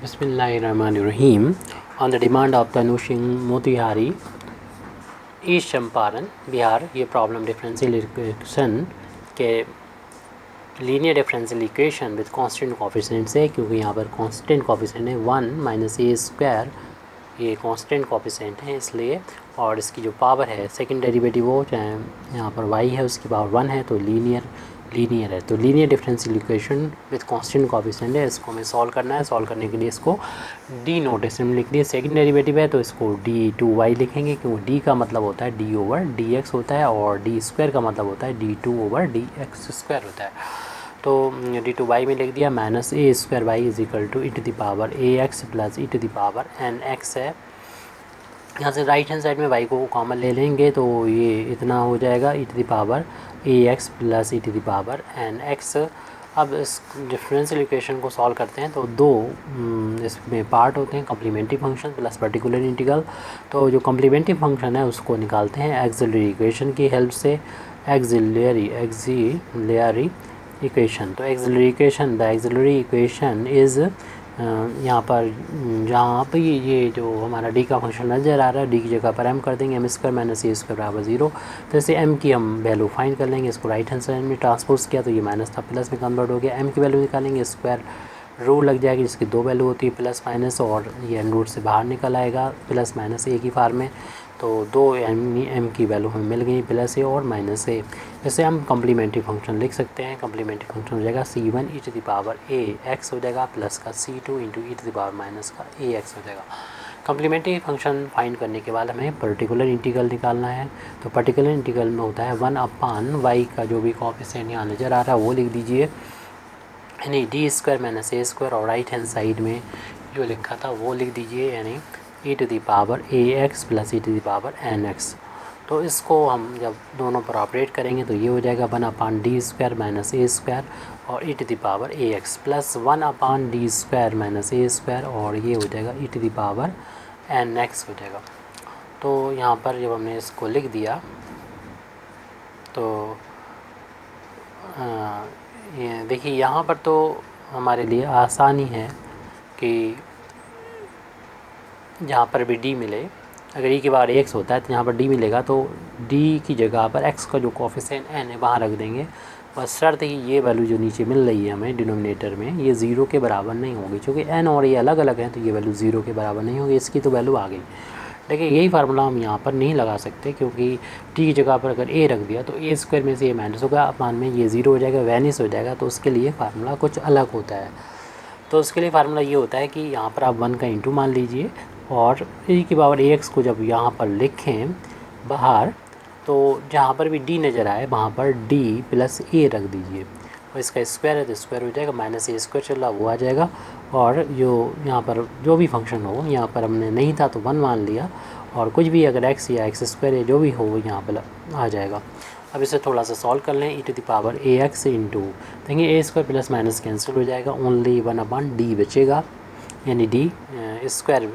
Bismillahirrahmanirrahim. On the demand of Tanushin Motihari, east Champaran Bihar, ये problem differential equation के linear differential equation with constant coefficients है, क्योंकि यहाँ पर कांस्टेंट कोफिशिएंट है 1 माइनस ए स्क्वायर, ये कांस्टेंट कोफिशिएंट है इसलिए, और इसकी जो पावर है सेकंड डेरिवेटिव हो चाहे यहाँ पर y है उसकी पावर 1 है तो लीनियर है। तो linear differential equation with constant coefficient है, इसको हमें सॉल्व करना है। सॉल्व करने के लिए इसको डी नोटेशन में लिख दिए। सेकंड डेरिवेटिव है तो इसको d2y लिखेंगे, क्योंकि d का मतलब होता है d ओवर dx होता है और d स्क्वायर का मतलब होता है d2 ओवर dx स्क्वायर होता है। तो d2y में लिख दिया minus a square y is equal to e to the power a x plus e to the power n x है। यहाँ से राइट हैंड साइड में y को कॉमन ले लेंगे तो ये इतना हो जाएगा e to the power a x plus e to the power n x. अब इस डिफरेंशियल इक्वेशन को सॉल्व करते हैं तो दो इसमें पार्ट होते हैं, complementary function plus particular integral. तो जो कम्प्लीमेंट्री फंक्शन है उसको निकालते हैं एक्सिलरी इक्वेशन की हेल्प से, एक्सिलरी इक्वेशन। तो एक्सिलरी इक्वेशन इज़ यहाँ पर जहाँ पर ये जो हमारा डी का फंक्शन नज़र आ रहा है, डी की जगह पर एम कर देंगे, M square minus a square बराबर 0। तो इसे एम की हम वैल्यू फाइंड कर लेंगे। इसको राइट हैंड साइड में ट्रांसपोज किया तो ये माइनस था प्लस में कन्वर्ट हो गया। एम की वैल्यू निकालेंगे, स्क्वायर रूट लग जाएगी जिसकी दो वैल्यू होती है प्लस माइनस, और ये एन रूट से बाहर निकल आएगा प्लस माइनस ए की फार्म में। तो दो एम की वैल्यू हमें मिल गई, प्लस ए और माइनस ए। इसे हम कम्प्लीमेंट्री फंक्शन लिख सकते हैं। कम्प्लीमेंट्री फंक्शन हो जाएगा c1 e to the power a x हो जाएगा प्लस का c2 into e to the power minus का ए एक्स हो जाएगा। कम्प्लीमेंट्री फंक्शन फाइंड करने के बाद हमें पर्टिकुलर इंटीग्रल निकालना है। तो पर्टिकुलर इंटीग्रल में होता है 1 अपान वाई का जो भी कोएफिशिएंट यहाँ नज़र आ रहा है वो लिख दीजिए, यानी D square minus a square, और राइट हैंड साइड में जो लिखा था वो लिख दीजिए, यानी e to the power a x plus e to the power n x. तो इसको हम जब दोनों पर ऑपरेट करेंगे तो ये हो जाएगा 1 upon D square minus a square और e to the power a x plus 1 upon D square minus a square, और ये हो जाएगा e to the power n x हो जाएगा। तो यहाँ पर जब हमने इसको लिख दिया तो ये देखिए यहाँ पर तो हमारे लिए आसानी है कि जहाँ पर भी डी मिले, अगर ई के बार एक्स होता है तो यहाँ पर डी मिलेगा तो डी की जगह पर एक्स का जो कोएफिशिएंट एन है वहाँ रख देंगे। बस शर्त ही ये वैल्यू जो नीचे मिल रही है हमें डिनोमिनेटर में ये ज़ीरो के बराबर नहीं होगी, क्योंकि एन और ए अलग अलग हैं तो ये वैल्यू ज़ीरो के बराबर नहीं होगी। इसकी तो वैल्यू आ गई, लेकिन यही फार्मूला हम यहाँ पर नहीं लगा सकते, क्योंकि टी की जगह पर अगर ए रख दिया तो ए स्क्वायर में से ए माइनस होगा, अपान में ये ज़ीरो हो जाएगा, वैनिस हो जाएगा। तो उसके लिए फार्मूला कुछ अलग होता है। तो उसके लिए फार्मूला ये होता है कि यहाँ पर आप 1 का इंटू मान लीजिए, और e की पावर ए एक्स को जब यहाँ पर लिखें बाहर तो जहाँ पर भी d नज़र आए वहाँ पर d प्लस ए रख दीजिए, और इसका स्क्वायर है तो स्क्वायर हो जाएगा, माइनस ए स्क्वायर चल रहा वो आ जाएगा। और जो यहाँ पर जो भी फंक्शन हो, यहाँ पर हमने नहीं था तो 1 मान लिया, और कुछ भी अगर x या एक्स स्क्वायर या जो भी हो वो यहाँ पर आ जाएगा। अब इसे थोड़ा सा सॉल्व कर लें, e to the power a x into देंगे a square plus minus cancel हो जाएगा, ओनली 1 अपान डी बचेगा, यानी डी स्क्वायर।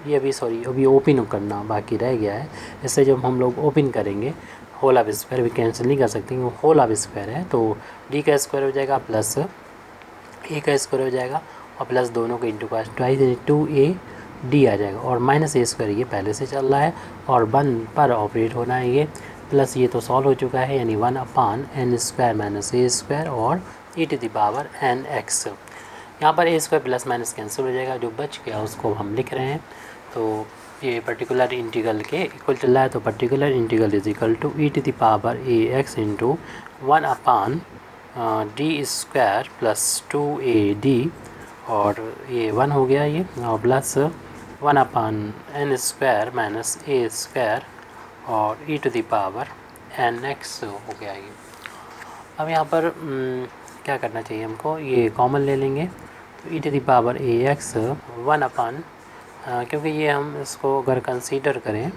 ये अभी ओपन करना बाकी रह गया है। इससे जब हम लोग ओपन करेंगे होल ऑफ स्क्वायर भी कैंसिल नहीं कर सकते, वो होल ऑफ स्क्वायर है। तो डी का स्क्वायर हो जाएगा प्लस ए का स्क्वायर हो जाएगा, और प्लस दोनों के इंटू का ट्वाइस 2a डी आ जाएगा, और माइनस ए स्क्वायर ये पहले से चल रहा है और 1 पर ऑपरेट होना है ये, प्लस ये तो सॉल्व हो चुका है, यानी 1 upon n square minus a square और e to the power n x. यहाँ पर a square plus minus cancel हो जाएगा, जो बच गया उसको हम लिख रहे हैं। तो ये पर्टिकुलर इंटीग्रल के इक्वल चल रहा है, तो particular integral is equal to e to the power a x into 1 upon D square plus 2ad, और ये 1 हो गया ये, और plus 1 upon n square minus a square और e to the power n x हो गया ये। अब यहाँ पर क्या करना चाहिए हमको, ये कॉमन ले लेंगे, तो e to the power a x 1 upon, क्योंकि ये हम इसको अगर कंसीडर करें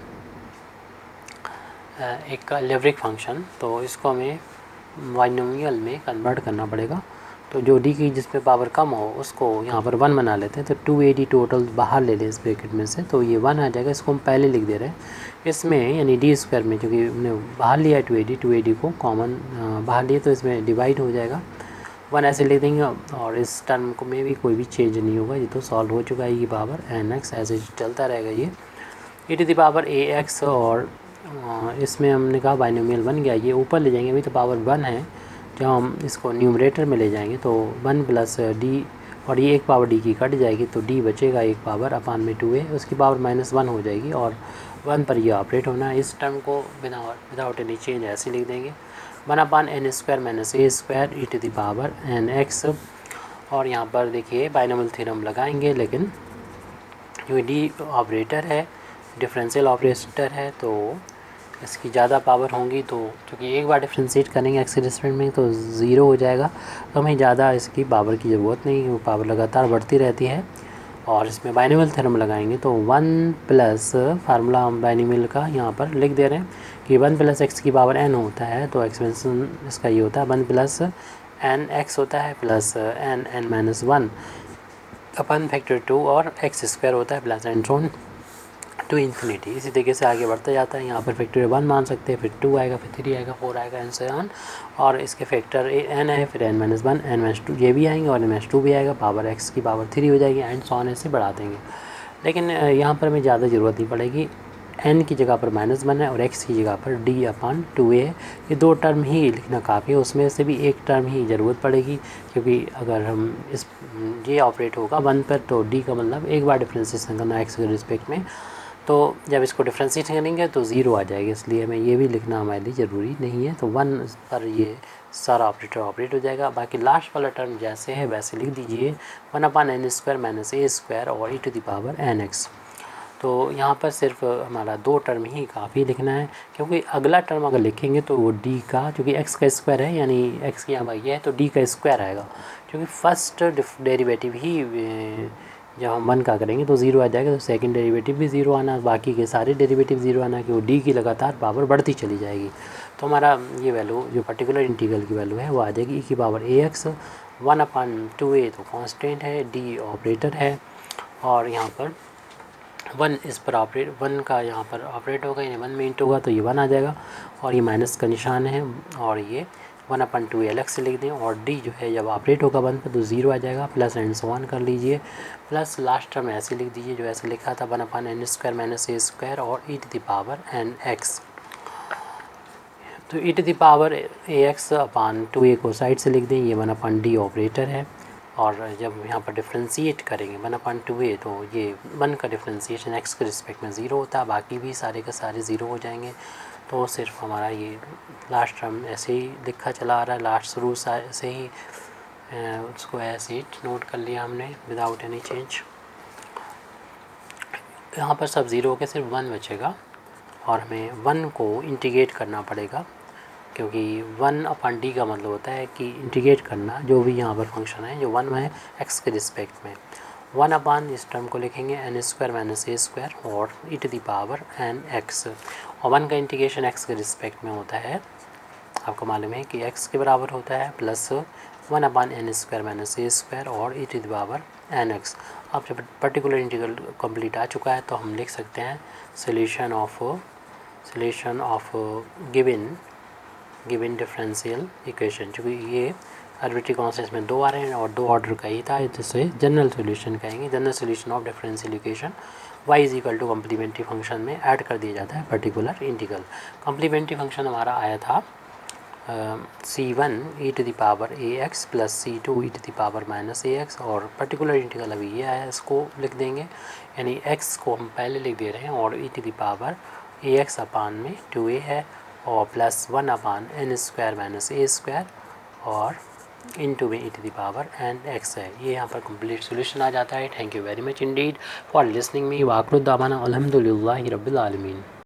एक अलजेब्रिक फंक्शन तो इसको हमें बाइनोमियल में कन्वर्ट करना पड़ेगा। तो जो डी की जिस पे पावर कम हो उसको यहाँ पर 1 बना लेते हैं, तो 2ad टोटल बाहर ले लें इस ब्रैकेट में से, तो ये 1 आ जाएगा। इसको हम पहले लिख दे रहे हैं इसमें, यानी डी स्क्वायर में, क्योंकि हमने बाहर लिया है 2ad को कॉमन बाहर लिए तो इसमें डिवाइड हो जाएगा 1 ऐसे लिख देंगे और इस टर्म को में भी कोई भी चेंज नहीं होगा, ये तो सॉल्व हो चुका है। e⁻ nx ऐसे चलता रहेगा ये e⁻ax। और इसमें हमने कहा बाइनोमियल बन गया, ये ऊपर ले जाएंगे, अभी तो पावर 1 है, जब हम इसको न्यूमरेटर में ले जाएंगे तो 1 प्लस डी, और ये एक पावर डी की कट जाएगी तो डी बचेगा 1 पावर अपान में 2a, उसकी पावर -1 हो जाएगी और 1 पर ये ऑपरेट होना है। इस टर्म को विदाउट एनी चेंज ऐसे लिख देंगे 1/n² - a² e⁻nx। और यहाँ पर देखिए बाइनोमियल थ्योरम लगाएंगे, लेकिन जो डी ऑपरेटर है डिफरेंशियल ऑपरेटर है तो इसकी ज़्यादा पावर होंगी, तो क्योंकि एक बार डिफ्रेंशिएट करेंगे एक्स के रिस्पेक्ट में तो ज़ीरो हो जाएगा, तो हमें ज़्यादा इसकी पावर की ज़रूरत नहीं, वो पावर लगातार बढ़ती रहती है। और इसमें बाइनोमियल थ्योरम लगाएंगे तो 1 प्लस फार्मूला हम बाइनोमियल का यहाँ पर लिख दे रहे हैं कि 1 प्लस एक्स की पावर n होता है, तो एक्सपेंशन इसका ये होता है 1 प्लस एन एक्स होता है प्लस n-1 अपन फैक्टर 2 और x² होता है plus and so on to infinity. इसी तरीके से आगे बढ़ता जाता है। यहाँ पर फैक्टर 1 मान सकते हैं, फिर 2 आएगा, फिर 3 आएगा, 4 आएगा एंड सो ऑन, और इसके फैक्टर n है, फिर n-1 n-2 ये भी आएंगे और n-2 भी आएगा, पावर x की पावर 3 हो जाएगी एंड सो ऑन ऐसे बढ़ा देंगे। लेकिन यहाँ पर हमें ज़्यादा ज़रूरत नहीं पड़ेगी, n की जगह पर -1 है और x की जगह पर d/2a है, ये दो टर्म ही लिखना काफ़ी है, उसमें से भी एक टर्म ही ज़रूरत पड़ेगी, क्योंकि अगर हम इस ये ऑपरेट होगा 1 पर तो d का मतलब एक बार डिफ्रेंशिएशन करना x के रिस्पेक्ट में, तो जब इसको डिफ्रेंशिएट करेंगे तो ज़ीरो आ जाएगी, इसलिए हमें ये भी लिखना हमारे लिए ज़रूरी नहीं है। तो 1 पर ये सारा ऑपरेटर ऑपरेट हो जाएगा। बाकी लास्ट वाला टर्म जैसे है वैसे लिख दीजिए 1/n² - a² और e⁻nx। तो यहाँ पर सिर्फ हमारा दो टर्म ही काफ़ी लिखना है, क्योंकि अगला टर्म अगर लिखेंगे तो वो d का, क्योंकि x का स्क्वायर है यानी x की यहाँ पर ये है तो d का स्क्वायर आएगा, क्योंकि फर्स्ट डेरिवेटिव ही जब हम 1 का करेंगे तो ज़ीरो आ जाएगा, तो सेकंड डेरिवेटिव भी ज़ीरो आना, बाकी के सारे डेरिवेटिव ज़ीरो आना, कि वो डी की लगातार पावर बढ़ती चली जाएगी। तो हमारा ये वैल्यू जो पर्टिकुलर इंटीग्रल की वैल्यू है वो आ जाएगी e⁻ax 1/2a, तो कांस्टेंट है, डी ऑपरेटर है, और यहाँ पर 1 इस पर ऑपरेट 1 का यहाँ पर ऑपरेट होगा, यानी 1 में इंट होगा तो ये 1 आ जाएगा, और ये माइनस का निशान है, और ये 1/2 अलग से लिख दें, और d जो है जब ऑपरेट होगा 1 पर तो ज़ीरो आ जाएगा, प्लस एंड सो ऑन कर लीजिए, प्लस लास्ट टर्म ऐसे लिख दीजिए जो ऐसे लिखा था 1/n² - a² और e⁻nx। तो e⁻ax/2a को साइड से लिख दें, ये 1/d ऑपरेटर है, और जब यहाँ पर डिफ्रेंशिएट करेंगे 1/2a तो ये 1 का डिफ्रेंशिएशन x के रिस्पेक्ट में ज़ीरो होता है, बाकी भी सारे के सारे ज़ीरो हो जाएंगे। तो सिर्फ हमारा ये लास्ट टर्म ऐसे ही लिखा चला आ रहा है, लास्ट शुरू से ही उसको ऐसे ही नोट कर लिया हमने विदाउट एनी चेंज। यहाँ पर सब ज़ीरो के सिर्फ 1 बचेगा, और हमें 1 को इंटीग्रेट करना पड़ेगा, क्योंकि 1/d का मतलब होता है कि इंटीग्रेट करना जो भी यहाँ पर फंक्शन है जो 1 है x के रिस्पेक्ट में, 1/ इस टर्म को लिखेंगे n² - a² और e⁻nx, और 1 का इंटीग्रेशन x के रिस्पेक्ट में होता है, आपको मालूम है कि x के बराबर होता है प्लस 1/n² - a² और e⁻nx। अब जब पर्टिकुलर इंटीग्रल कंप्लीट आ चुका है तो हम लिख सकते हैं solution of given differential equation, क्योंकि ये आर्बिट्री कॉन्स्टेंट्स में 2 आ रहे हैं और 2 ऑर्डर का ही था, जिससे जनरल सॉल्यूशन कहेंगे, general solution of differential equation y = complementary function में ऐड कर दिया जाता है पर्टिकुलर इंटीग्रल। कम्प्लीमेंट्री फंक्शन हमारा आया था c1 e⁻ax plus c2 e⁻−ax, और पर्टिकुलर इंटीग्रल अभी ये आया, इसको लिख देंगे, यानी x को हम पहले लिख दे रहे हैं और e⁻ax/2a है, और प्लस 1/n² - a² और इनटू में e⁻nx है। ये यहाँ पर कंप्लीट सोल्यूशन आ जाता है। Thank you very much indeed for listening me. वाक़िर दावाना अल्हम्दुलिल्लाहि रब्बिल आलमीन।